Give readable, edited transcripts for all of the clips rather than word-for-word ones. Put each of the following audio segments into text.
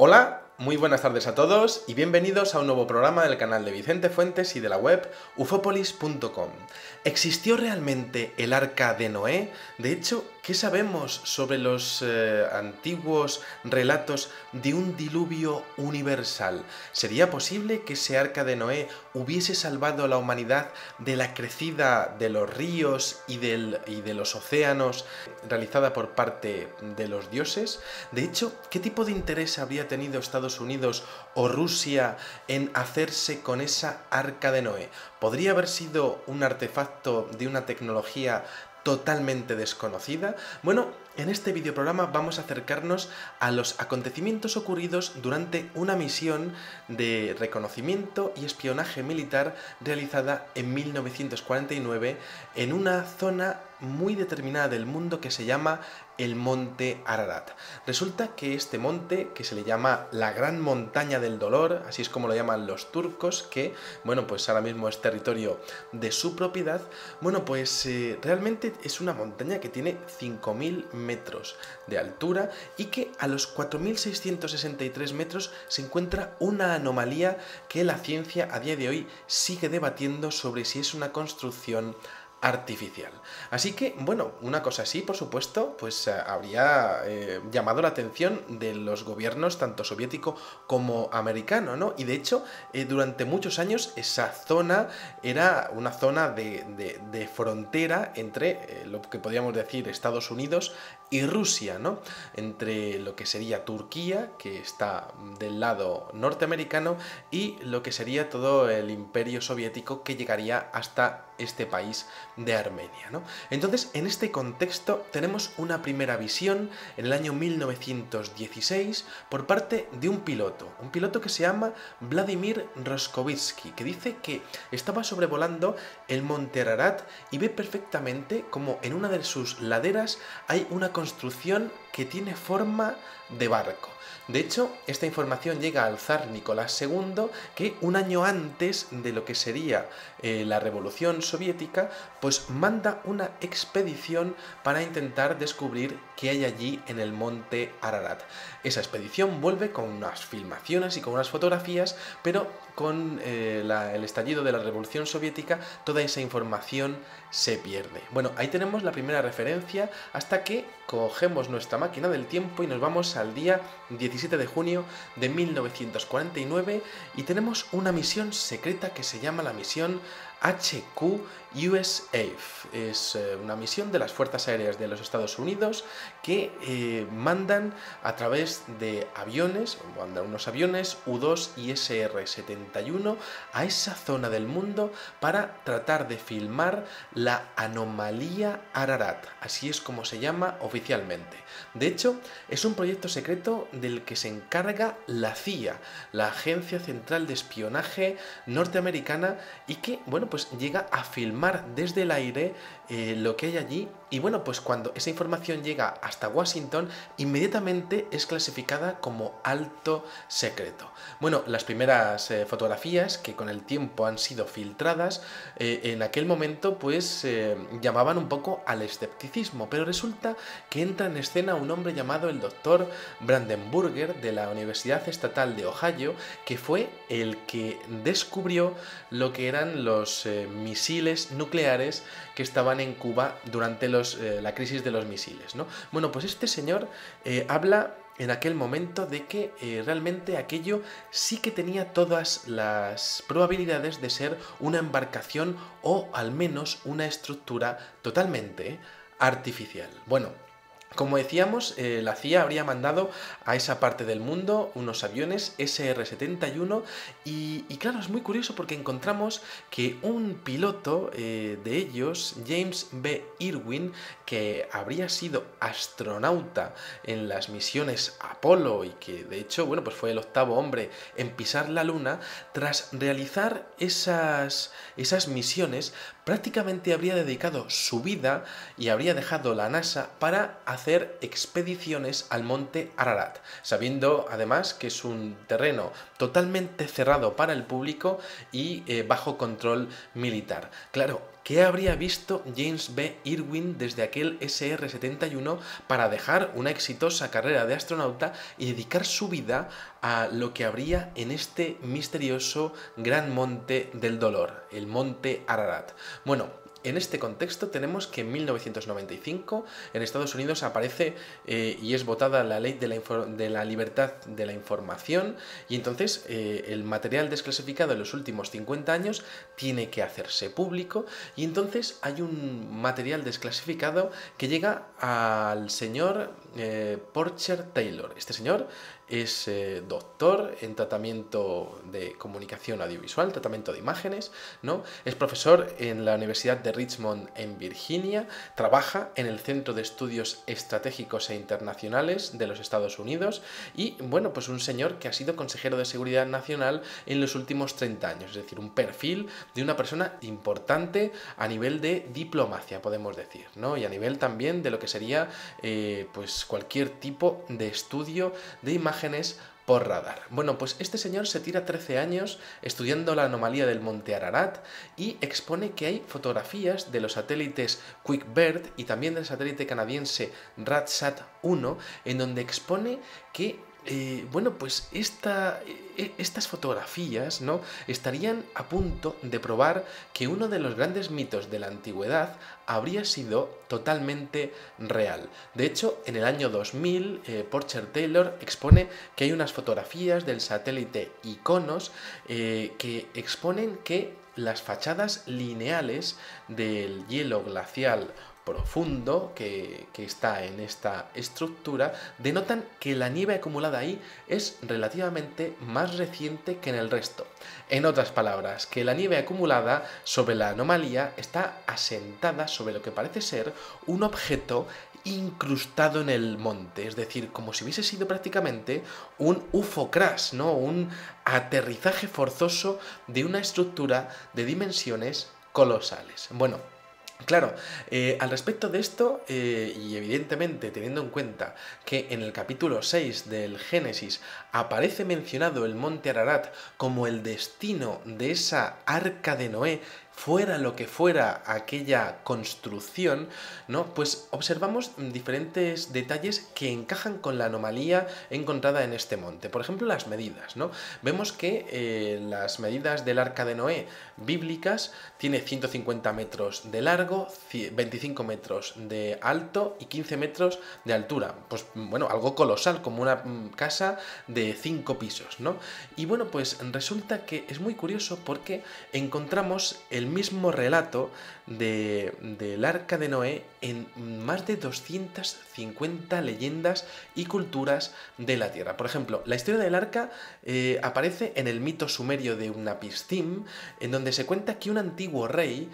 Hola, muy buenas tardes a todos y bienvenidos a un nuevo programa del canal de Vicente Fuentes y de la web ufopolis.com. ¿Existió realmente el Arca de Noé? De hecho, ¿qué sabemos sobre los antiguos relatos de un diluvio universal? ¿Sería posible que ese Arca de Noé hubiese salvado a la humanidad de la crecida de los ríos y de los océanos realizada por parte de los dioses? De hecho, ¿qué tipo de interés habría tenido Estados Unidos o Rusia en hacerse con esa Arca de Noé? ¿Podría haber sido un artefacto de una tecnología totalmente desconocida? Bueno, en este videoprograma vamos a acercarnos a los acontecimientos ocurridos durante una misión de reconocimiento y espionaje militar realizada en 1949 en una zona muy determinada del mundo que se llama el Monte Ararat. Resulta que este monte, que se le llama la Gran Montaña del Dolor, así es como lo llaman los turcos, que, bueno, pues ahora mismo es territorio de su propiedad, bueno, pues realmente es una montaña que tiene 5.000 metros de altura y que a los 4.663 metros se encuentra una anomalía que la ciencia a día de hoy sigue debatiendo sobre si es una construcción artificial. Así que, bueno, una cosa así, por supuesto, pues habría llamado la atención de los gobiernos tanto soviético como americano, ¿no? Y de hecho, durante muchos años esa zona era una zona de frontera entre lo que podríamos decir Estados Unidos y Rusia, ¿no? Entre lo que sería Turquía, que está del lado norteamericano, y lo que sería todo el imperio soviético que llegaría hasta este país de Armenia, ¿no? Entonces, en este contexto tenemos una primera visión en el año 1916 por parte de un piloto que se llama Vladimir Roskovitsky, que dice que estaba sobrevolando el Monte Ararat y ve perfectamente como en una de sus laderas hay una construcción que tiene forma de barco. De hecho, esta información llega al zar Nicolás II, que un año antes de lo que sería la Revolución Soviética, pues manda una expedición para intentar descubrir qué hay allí en el monte Ararat. Esa expedición vuelve con unas filmaciones y con unas fotografías, pero con el estallido de la Revolución Soviética toda esa información se pierde. Bueno, ahí tenemos la primera referencia hasta que cogemos nuestra máquina del tiempo y nos vamos al día 17 de junio de 1949 y tenemos una misión secreta que se llama la misión HQ USAF. Es una misión de las Fuerzas Aéreas de los Estados Unidos que mandan a través de aviones, mandan unos aviones U-2 y SR-71 a esa zona del mundo para tratar de filmar la anomalía Ararat, así es como se llama oficialmente. De hecho, es un proyecto secreto del que se encarga la CIA, la Agencia Central de Espionaje norteamericana, y que, bueno, pues llega a filmar desde el aire lo que hay allí. Y bueno, pues cuando esa información llega hasta Washington, inmediatamente es clasificada como alto secreto. Bueno, las primeras fotografías, que con el tiempo han sido filtradas, en aquel momento pues llamaban un poco al escepticismo, pero resulta que entra en escena un hombre llamado el doctor Brandenburger de la Universidad Estatal de Ohio, que fue el que descubrió lo que eran los misiles nucleares que estaban en Cuba durante la crisis de los misiles, ¿no? Bueno, pues este señor habla en aquel momento de que realmente aquello sí que tenía todas las probabilidades de ser una embarcación o al menos una estructura totalmente artificial. Bueno, como decíamos, la CIA habría mandado a esa parte del mundo unos aviones SR-71 y claro, es muy curioso porque encontramos que un piloto de ellos, James B. Irwin, que habría sido astronauta en las misiones Apolo y que de hecho, bueno, pues fue el octavo hombre en pisar la Luna, tras realizar esas misiones, prácticamente habría dedicado su vida y habría dejado la NASA para hacer expediciones al monte Ararat, sabiendo además que es un terreno totalmente cerrado para el público y bajo control militar. Claro, ¿qué habría visto James B. Irwin desde aquel SR-71 para dejar una exitosa carrera de astronauta y dedicar su vida a lo que habría en este misterioso gran monte del dolor, el monte Ararat? Bueno, en este contexto tenemos que en 1995 en Estados Unidos aparece y es votada la ley de la libertad de la información, y entonces el material desclasificado en los últimos 50 años tiene que hacerse público, y entonces hay un material desclasificado que llega al señor Porcher Taylor. Este señor es doctor en tratamiento de comunicación audiovisual, tratamiento de imágenes, ¿no? Es profesor en la Universidad de Richmond en Virginia, trabaja en el Centro de Estudios Estratégicos e Internacionales de los Estados Unidos y, bueno, pues un señor que ha sido consejero de Seguridad Nacional en los últimos 30 años, es decir, un perfil de una persona importante a nivel de diplomacia, podemos decir, ¿no? Y a nivel también de lo que sería pues cualquier tipo de estudio de imágenes por radar. Bueno, pues este señor se tira 13 años estudiando la anomalía del monte Ararat y expone que hay fotografías de los satélites QuickBird y también del satélite canadiense RadSat-1 en donde expone que bueno, pues estas fotografías, ¿no?, estarían a punto de probar que uno de los grandes mitos de la antigüedad habría sido totalmente real. De hecho, en el año 2000, Porcher Taylor expone que hay unas fotografías del satélite Iconos que exponen que las fachadas lineales del hielo glacial profundo que está en esta estructura denotan que la nieve acumulada ahí es relativamente más reciente que en el resto. En otras palabras, que la nieve acumulada sobre la anomalía está asentada sobre lo que parece ser un objeto incrustado en el monte, es decir, como si hubiese sido prácticamente un UFO crash, ¿no?, un aterrizaje forzoso de una estructura de dimensiones colosales. Bueno, claro, al respecto de esto, y evidentemente teniendo en cuenta que en el capítulo 6 del Génesis aparece mencionado el monte Ararat como el destino de esa arca de Noé, fuera lo que fuera aquella construcción, ¿no?, pues observamos diferentes detalles que encajan con la anomalía encontrada en este monte. Por ejemplo, las medidas, ¿no? Vemos que las medidas del arca de Noé bíblicas tiene 150 metros de largo, 25 metros de alto y 15 metros de altura. Pues bueno, algo colosal, como una casa de 5 pisos, ¿no? Y bueno, pues resulta que es muy curioso porque encontramos el mismo relato del arca de Noé en más de 250 leyendas y culturas de la Tierra. Por ejemplo, la historia del arca aparece en el mito sumerio de Unapistim, en donde se cuenta que un antiguo rey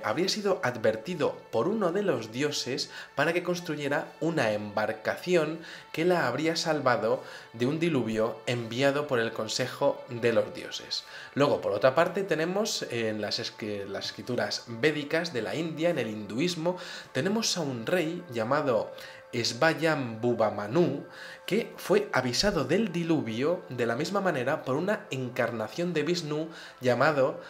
habría sido advertido por uno de los dioses para que construyera una embarcación que la habría salvado de un diluvio enviado por el consejo de los dioses. Luego, por otra parte, tenemos en las escrituras védicas de la India, en el hinduismo, tenemos a un rey llamado Svayambhuva que fue avisado del diluvio de la misma manera por una encarnación de Vishnu llamado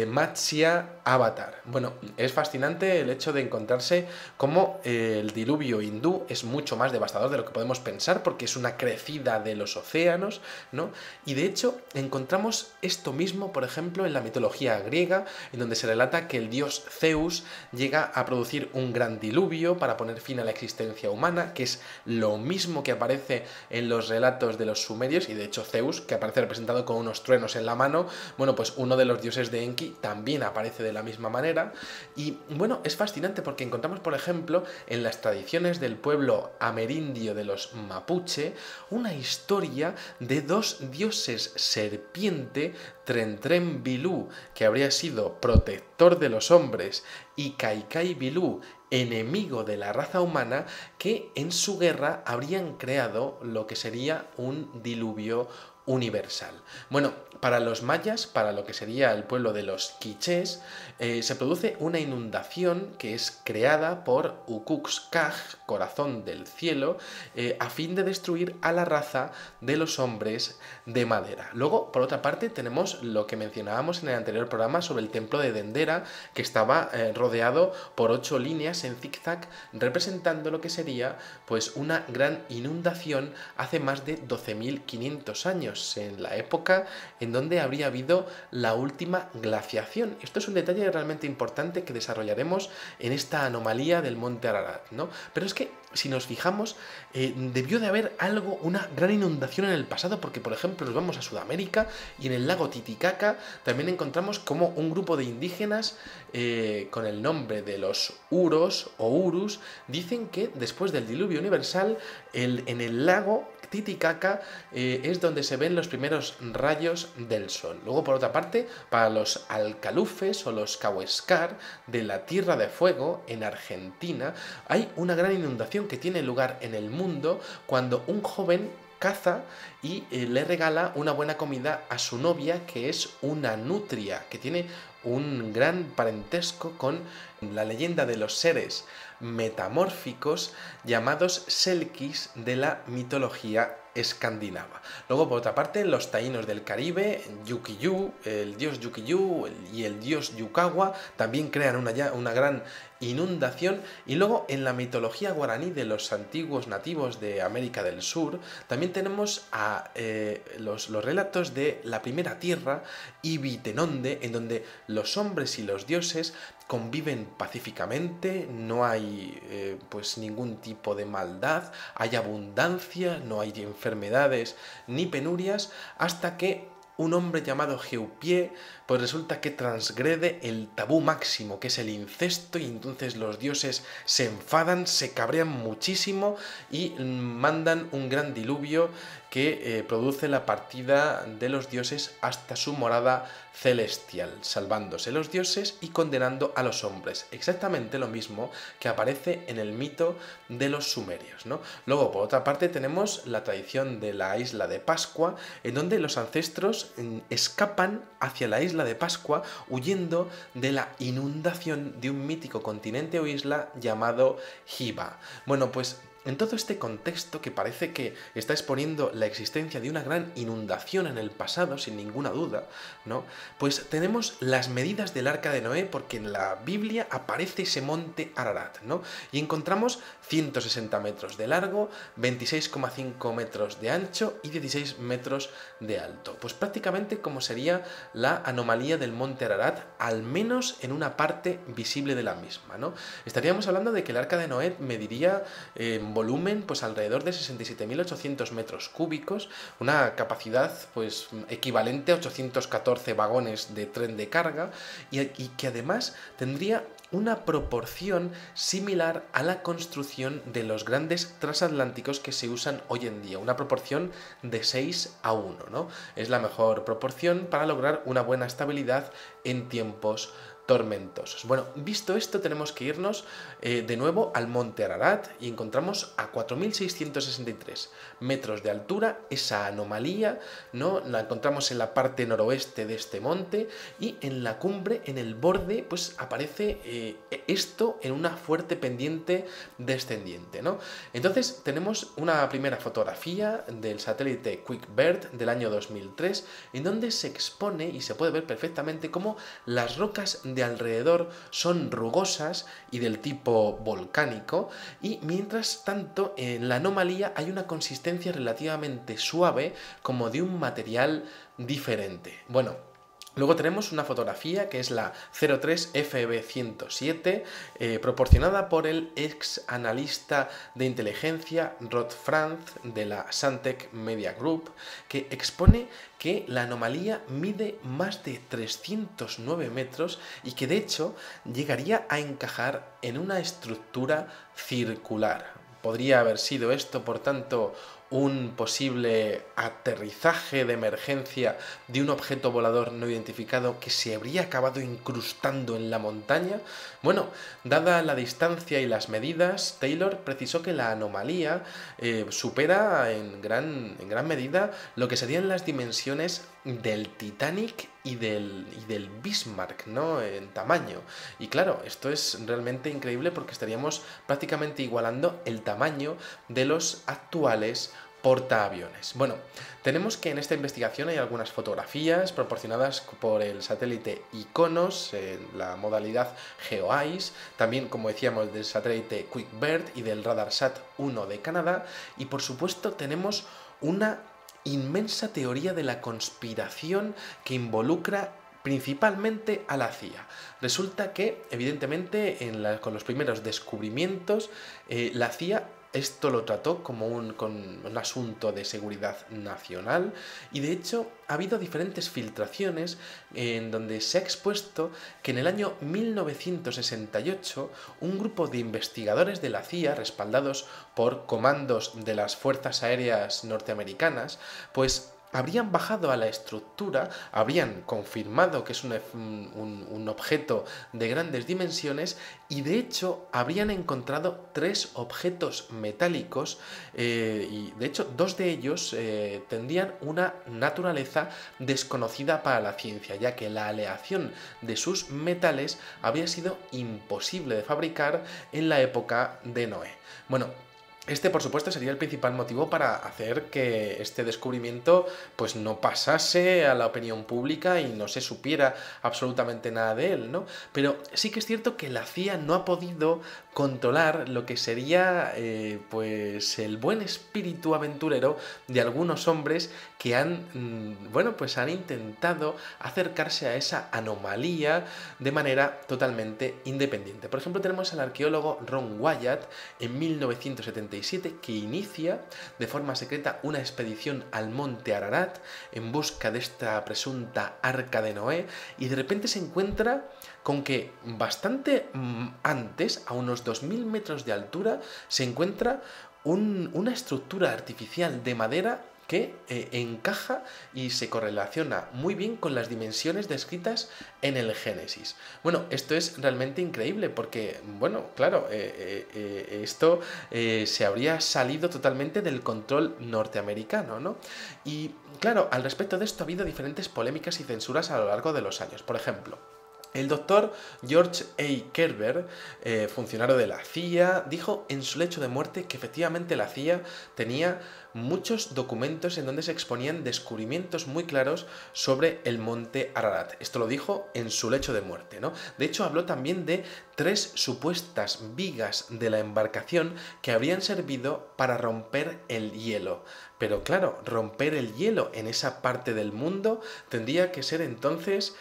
Matsya Avatar. Bueno, es fascinante el hecho de encontrarse cómo el diluvio hindú es mucho más devastador de lo que podemos pensar, porque es una crecida de los océanos, ¿no? Y de hecho encontramos esto mismo, por ejemplo, en la mitología griega, en donde se relata que el dios Zeus llega a producir un gran diluvio para poner fin a la existencia humana, que es lo mismo que aparece en los relatos de los sumerios, y de hecho Zeus, que aparece representado con unos truenos en la mano, bueno, pues uno de los dioses de Enki también aparece de la misma manera. Y bueno, es fascinante porque encontramos, por ejemplo, en las tradiciones del pueblo amerindio de los mapuche, una historia de dos dioses serpiente, Tren Bilú, que habría sido protector de los hombres, y Kaikai Bilú, enemigo de la raza humana, que en su guerra habrían creado lo que sería un diluvio universal. Bueno, para los mayas, para lo que sería el pueblo de los quichés, se produce una inundación que es creada por Ucuxcaj, corazón del cielo, a fin de destruir a la raza de los hombres de madera. Luego, por otra parte, tenemos lo que mencionábamos en el anterior programa sobre el templo de Dendera, que estaba rodeado por 8 líneas en zigzag, representando lo que sería pues una gran inundación hace más de 12.500 años, en la época en donde habría habido la última glaciación. Esto es un detalle realmente importante que desarrollaremos en esta anomalía del monte Ararat, ¿no? Pero es que, si nos fijamos, debió de haber una gran inundación en el pasado, porque por ejemplo nos vamos a Sudamérica y en el lago Titicaca también encontramos como un grupo de indígenas con el nombre de los Uros o Urus dicen que después del diluvio universal en el lago Titicaca es donde se ven los primeros rayos del sol. Luego, por otra parte, para los alcalufes o los Cahuéscar de la Tierra de Fuego en Argentina, hay una gran inundación que tiene lugar en el mundo cuando un joven caza y le regala una buena comida a su novia, que es una nutria, que tiene un gran parentesco con la leyenda de los seres metamórficos llamados Selkis de la mitología escandinava. Luego, por otra parte, los taínos del Caribe, Yukiyu, el dios Yukiyu y el dios Yukawa también crean una gran inundación. Y luego, en la mitología guaraní de los antiguos nativos de América del Sur, también tenemos los relatos de la primera tierra, Ibitenonde, en donde los hombres y los dioses conviven pacíficamente, no hay pues ningún tipo de maldad, hay abundancia, no hay enfermedades ni penurias, hasta que un hombre llamado Geupie pues resulta que transgrede el tabú máximo, que es el incesto, y entonces los dioses se enfadan, se cabrean muchísimo y mandan un gran diluvio que produce la partida de los dioses hasta su morada celestial, salvándose los dioses y condenando a los hombres. Exactamente lo mismo que aparece en el mito de los sumerios, ¿no? Luego, por otra parte, tenemos la tradición de la isla de Pascua, en donde los ancestros escapan hacia la isla de Pascua huyendo de la inundación de un mítico continente o isla llamado Hiva. Bueno, pues en todo este contexto que parece que está exponiendo la existencia de una gran inundación en el pasado, sin ninguna duda, ¿no? Pues tenemos las medidas del Arca de Noé, porque en la Biblia aparece ese monte Ararat, ¿no? Y encontramos 160 metros de largo, 26,5 metros de ancho y 16 metros de alto. Pues prácticamente como sería la anomalía del monte Ararat, al menos en una parte visible de la misma, ¿no? Estaríamos hablando de que el Arca de Noé mediría volumen pues alrededor de 67.800 metros cúbicos, una capacidad pues equivalente a 814 vagones de tren de carga y que además tendría una proporción similar a la construcción de los grandes transatlánticos que se usan hoy en día, una proporción de 6:1, ¿no? Es la mejor proporción para lograr una buena estabilidad en tiempos tormentosos. Bueno, visto esto, tenemos que irnos de nuevo al monte Ararat y encontramos a 4.663 metros de altura esa anomalía, ¿no? La encontramos en la parte noroeste de este monte y en la cumbre, en el borde, pues aparece esto en una fuerte pendiente descendiente, ¿no? Entonces tenemos una primera fotografía del satélite QuickBird del año 2003 en donde se expone y se puede ver perfectamente cómo las rocas de alrededor son rugosas y del tipo volcánico, y mientras tanto en la anomalía hay una consistencia relativamente suave, como de un material diferente. Bueno, luego tenemos una fotografía que es la 03FB107, proporcionada por el ex analista de inteligencia Rod Franz de la Santec Media Group, que expone que la anomalía mide más de 309 metros y que de hecho llegaría a encajar en una estructura circular. podría haber sido esto, por tanto, un posible aterrizaje de emergencia de un objeto volador no identificado que se habría acabado incrustando en la montaña? Bueno, dada la distancia y las medidas, Taylor precisó que la anomalía supera en gran medida lo que serían las dimensiones del Titanic y del Bismarck, ¿no? En tamaño. Y claro, esto es realmente increíble porque estaríamos prácticamente igualando el tamaño de los actuales portaaviones. Bueno, tenemos que en esta investigación hay algunas fotografías proporcionadas por el satélite IKONOS, la modalidad GeoEye, también, como decíamos, del satélite QuickBird y del RadarSat 1 de Canadá, y por supuesto tenemos una inmensa teoría de la conspiración que involucra principalmente a la CIA. Resulta que, evidentemente, con los primeros descubrimientos, la CIA esto lo trató como con un asunto de seguridad nacional, y de hecho ha habido diferentes filtraciones en donde se ha expuesto que en el año 1968 un grupo de investigadores de la CIA, respaldados por comandos de las Fuerzas Aéreas norteamericanas, pues habrían bajado a la estructura, habrían confirmado que es un objeto de grandes dimensiones, y de hecho habrían encontrado 3 objetos metálicos, y de hecho 2 de ellos tendrían una naturaleza desconocida para la ciencia, ya que la aleación de sus metales había sido imposible de fabricar en la época de Noé. Bueno, este, por supuesto, sería el principal motivo para hacer que este descubrimiento pues no pasase a la opinión pública y no se supiera absolutamente nada de él, ¿no? Pero sí que es cierto que la CIA no ha podido controlar lo que sería pues el buen espíritu aventurero de algunos hombres que pues han intentado acercarse a esa anomalía de manera totalmente independiente. Por ejemplo, tenemos al arqueólogo Ron Wyatt en 1977, que inicia de forma secreta una expedición al monte Ararat en busca de esta presunta Arca de Noé, y de repente se encuentra con que bastante antes, a unos 2000 metros de altura, se encuentra una estructura artificial de madera que encaja y se correlaciona muy bien con las dimensiones descritas en el Génesis. Bueno, esto es realmente increíble porque, bueno, claro, esto se habría salido totalmente del control norteamericano, ¿no? Y claro, al respecto de esto ha habido diferentes polémicas y censuras a lo largo de los años. Por ejemplo, el doctor George A. Kerber, funcionario de la CIA, dijo en su lecho de muerte que efectivamente la CIA tenía muchos documentos en donde se exponían descubrimientos muy claros sobre el monte Ararat. Esto lo dijo en su lecho de muerte, ¿no? De hecho, habló también de 3 supuestas vigas de la embarcación que habrían servido para romper el hielo. Pero claro, romper el hielo en esa parte del mundo tendría que ser entonces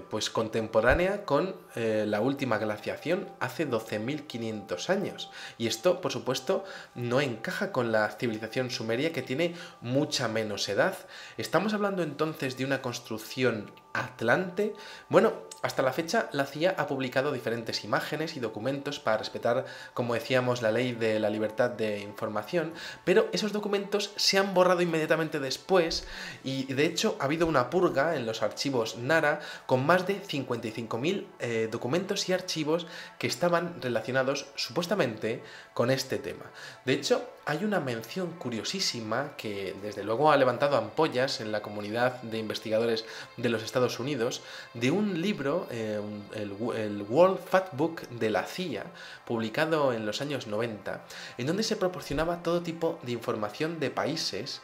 pues contemporánea con la última glaciación hace 12.500 años. Y esto, por supuesto, no encaja con la civilización sumeria, que tiene mucha menos edad. ¿Estamos hablando entonces de una construcción atlante? Bueno, hasta la fecha la CIA ha publicado diferentes imágenes y documentos para respetar, como decíamos, la ley de la libertad de información, pero esos documentos se han borrado inmediatamente después, y de hecho ha habido una purga en los archivos NARA con más de 55.000 documentos y archivos que estaban relacionados supuestamente con este tema. De hecho, hay una mención curiosísima que desde luego ha levantado ampollas en la comunidad de investigadores de los Estados Unidos, de un libro, el World Factbook de la CIA, publicado en los años 90, en donde se proporcionaba todo tipo de información de países,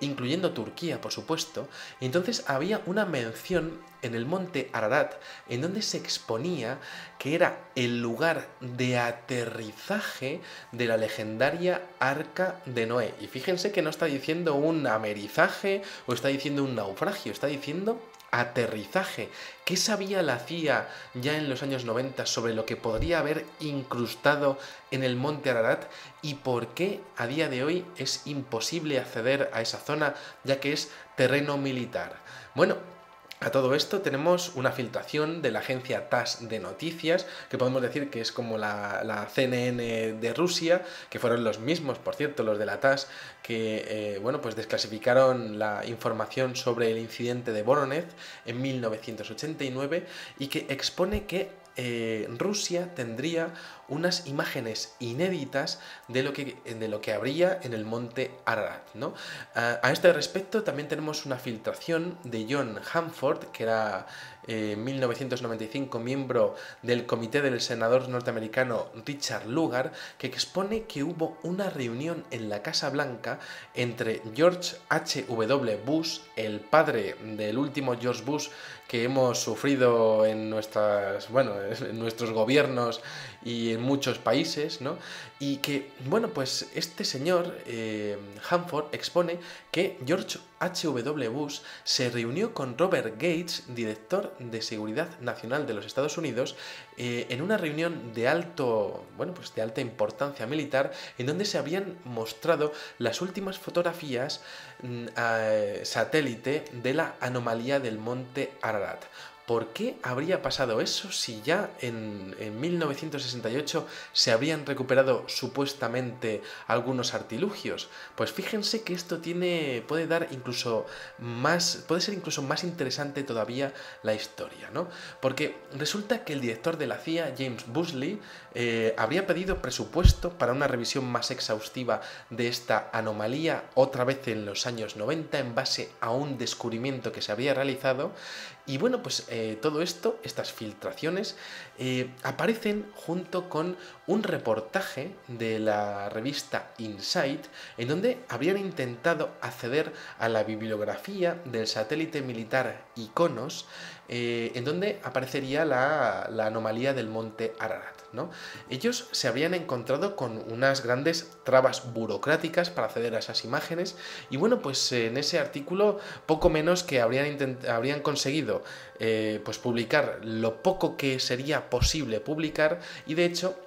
incluyendo Turquía, por supuesto. Y entonces había una mención en el monte Ararat en donde se exponía que era el lugar de aterrizaje de la legendaria Arca de Noé. Y fíjense que no está diciendo un amerizaje o está diciendo un naufragio, está diciendo aterrizaje. ¿Qué sabía la CIA ya en los años 90 sobre lo que podría haber incrustado en el monte Ararat, y por qué a día de hoy es imposible acceder a esa zona ya que es terreno militar? Bueno, A todo esto tenemos una filtración de la agencia TASS de noticias, que podemos decir que es como la CNN de Rusia, que fueron los mismos, por cierto, los de la TASS, que bueno, pues desclasificaron la información sobre el incidente de Voronezh en 1989 y que expone que Rusia tendría unas imágenes inéditas de lo que habría en el monte Ararat, ¿no? A este respecto también tenemos una filtración de John Hanford, que era en 1995 miembro del comité del senador norteamericano Richard Lugar, que expone que hubo una reunión en la Casa Blanca entre George H.W. Bush, el padre del último George Bush que hemos sufrido en en nuestros gobiernos y en muchos países, ¿no? Y que, bueno, pues este señor, Hanford, expone que George H.W. Bush se reunió con Robert Gates, director de Seguridad Nacional de los Estados Unidos, en una reunión de de alta importancia militar, en donde se habían mostrado las últimas fotografías satélite de la anomalía del monte Ararat. ¿Por qué habría pasado eso si ya en 1968 se habrían recuperado supuestamente algunos artilugios? Pues fíjense que esto puede ser incluso más interesante todavía la historia, ¿no? Porque resulta que el director de la CIA, James Busley, habría pedido presupuesto para una revisión más exhaustiva de esta anomalía, otra vez en los años 90, en base a un descubrimiento que se había realizado. Y bueno, pues todo esto, estas filtraciones, aparecen junto con un reportaje de la revista Insight, en donde habrían intentado acceder a la bibliografía del satélite militar Iconos, en donde aparecería la anomalía del monte Ararat, ¿no? Ellos se habrían encontrado con unas grandes trabas burocráticas para acceder a esas imágenes y bueno, pues en ese artículo poco menos que habrían conseguido pues publicar lo poco que sería posible publicar y de hecho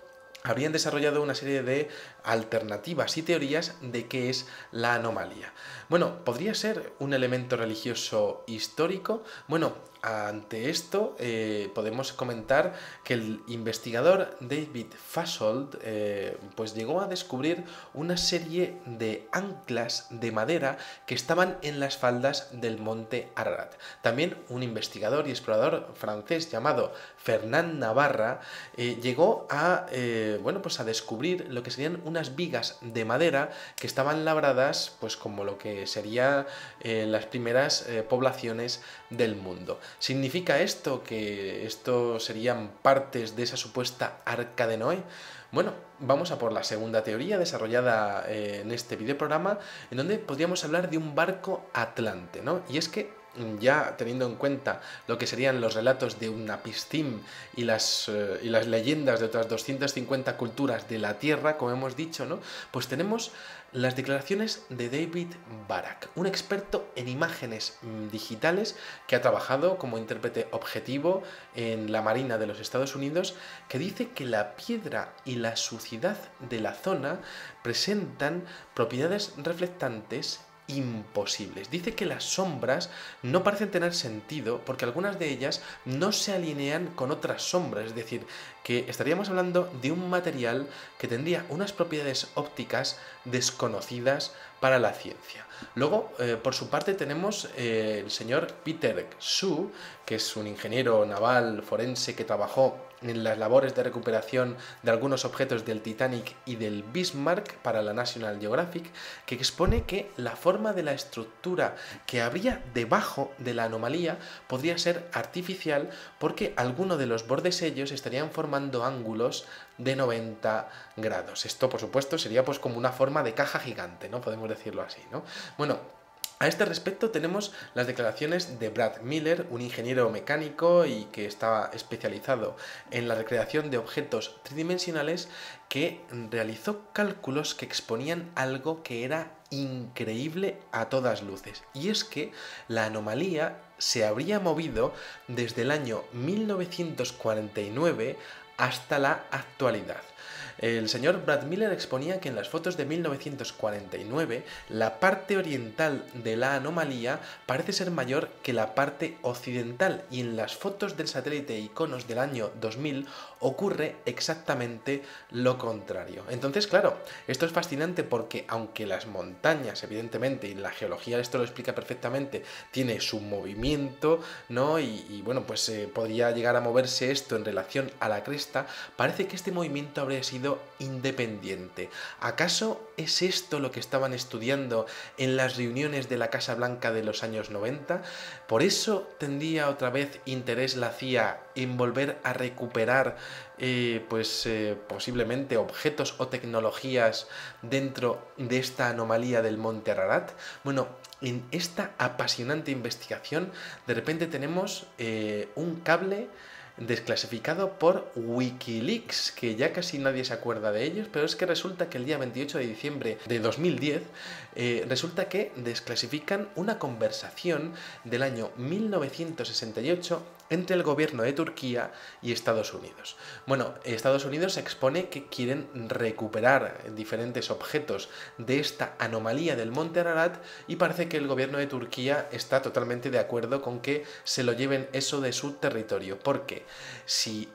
habrían desarrollado una serie de alternativas y teorías de qué es la anomalía. Bueno, ¿podría ser un elemento religioso histórico? Bueno, ante esto podemos comentar que el investigador David Fasold pues llegó a descubrir una serie de anclas de madera que estaban en las faldas del monte Ararat. También un investigador y explorador francés llamado Fernand Navarra llegó a a descubrir lo que serían unas vigas de madera que estaban labradas pues como lo que serían las primeras poblaciones del mundo. ¿Significa esto que esto serían partes de esa supuesta arca de Noé? Bueno, vamos a por la segunda teoría desarrollada en este videoprograma, en donde podríamos hablar de un barco atlante, ¿no? Y es que ya teniendo en cuenta lo que serían los relatos de Unapistim y las leyendas de otras 250 culturas de la Tierra, como hemos dicho, ¿no? Pues tenemos las declaraciones de David Barak, un experto en imágenes digitales que ha trabajado como intérprete objetivo en la Marina de los Estados Unidos, que dice que la piedra y la suciedad de la zona presentan propiedades reflectantes imposibles. Dice que las sombras no parecen tener sentido porque algunas de ellas no se alinean con otras sombras, es decir, que estaríamos hablando de un material que tendría unas propiedades ópticas desconocidas para la ciencia. Luego, por su parte, tenemos el señor Peter Xu, que es un ingeniero naval forense que trabajó en las labores de recuperación de algunos objetos del Titanic y del Bismarck para la National Geographic, que expone que la forma de la estructura que habría debajo de la anomalía podría ser artificial porque alguno de los bordes ellos estarían formando ángulos de 90 grados. Esto, por supuesto, sería pues como una forma de caja gigante, ¿no? Podemos decirlo así, ¿no? Bueno, a este respecto tenemos las declaraciones de Brad Miller, un ingeniero mecánico y que estaba especializado en la recreación de objetos tridimensionales, que realizó cálculos que exponían algo que era increíble a todas luces. Y es que la anomalía se habría movido desde el año 1949 hasta la actualidad. El señor Brad Miller exponía que en las fotos de 1949 la parte oriental de la anomalía parece ser mayor que la parte occidental, y en las fotos del satélite Iconos del año 2000 ocurre exactamente lo contrario. Entonces, claro, esto es fascinante porque aunque las montañas, evidentemente, y la geología esto lo explica perfectamente, tiene su movimiento, ¿no? Y bueno, pues podría llegar a moverse esto en relación a la cresta, parece que este movimiento habría sido independiente. ¿Acaso es esto lo que estaban estudiando en las reuniones de la Casa Blanca de los años 90? Por eso tendría otra vez interés la CIA en volver a recuperar posiblemente objetos o tecnologías dentro de esta anomalía del Monte Ararat. Bueno, en esta apasionante investigación de repente tenemos un cable desclasificado por Wikileaks, que ya casi nadie se acuerda de ellos, pero es que resulta que el día 28 de diciembre de 2010 resulta que desclasifican una conversación del año 1968 entre el gobierno de Turquía y Estados Unidos. Bueno, Estados Unidos expone que quieren recuperar diferentes objetos de esta anomalía del Monte Ararat, y parece que el gobierno de Turquía está totalmente de acuerdo con que se lo lleven eso de su territorio, porque si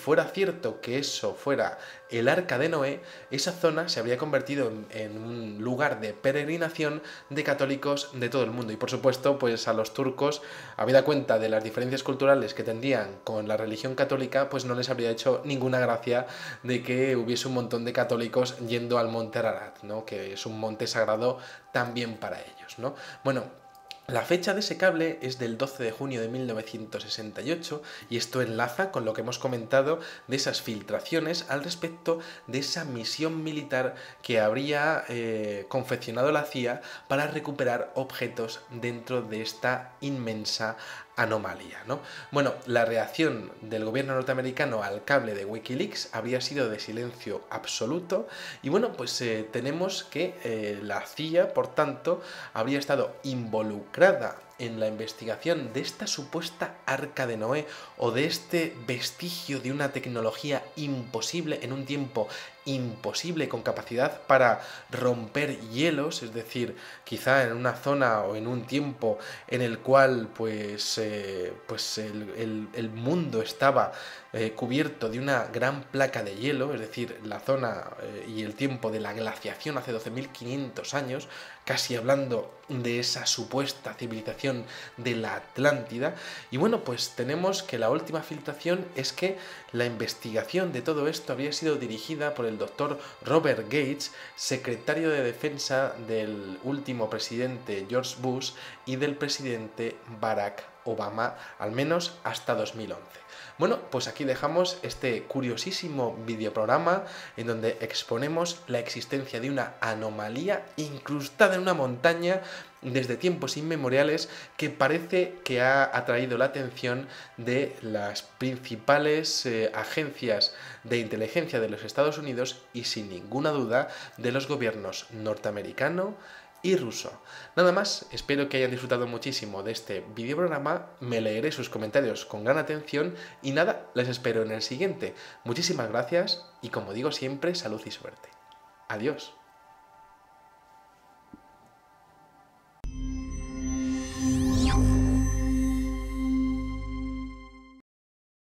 fuera cierto que eso fuera el Arca de Noé, esa zona se habría convertido en un lugar de peregrinación de católicos de todo el mundo, y por supuesto, pues a los turcos, habida cuenta de las diferencias culturales que tendrían con la religión católica, pues no les habría hecho ninguna gracia de que hubiese un montón de católicos yendo al Monte Ararat, ¿no? Que es un monte sagrado también para ellos, ¿no? Bueno, la fecha de ese cable es del 12 de junio de 1968, y esto enlaza con lo que hemos comentado de esas filtraciones al respecto de esa misión militar que habría confeccionado la CIA para recuperar objetos dentro de esta inmensa anomalía, ¿no? Bueno, la reacción del gobierno norteamericano al cable de Wikileaks habría sido de silencio absoluto, y bueno, pues tenemos que la CIA, por tanto, habría estado involucrada en la investigación de esta supuesta Arca de Noé, o de este vestigio de una tecnología imposible en un tiempo imposible, con capacidad para romper hielos, es decir, quizá en una zona o en un tiempo en el cual el mundo estaba cubierto de una gran placa de hielo, es decir, la zona y el tiempo de la glaciación hace 12.500 años, casi hablando de esa supuesta civilización de la Atlántida. Y bueno, pues tenemos que la última filtración es que la investigación de todo esto habría sido dirigida por el doctor Robert Gates, secretario de Defensa del último presidente George Bush y del presidente Barack Obama, al menos hasta 2011. Bueno, pues aquí dejamos este curiosísimo videoprograma en donde exponemos la existencia de una anomalía incrustada en una montaña desde tiempos inmemoriales, que parece que ha atraído la atención de las principales agencias de inteligencia de los Estados Unidos y, sin ninguna duda, de los gobiernos norteamericano y ruso. Nada más, espero que hayan disfrutado muchísimo de este videoprograma, me leeré sus comentarios con gran atención y nada, les espero en el siguiente. Muchísimas gracias y, como digo siempre, salud y suerte. Adiós.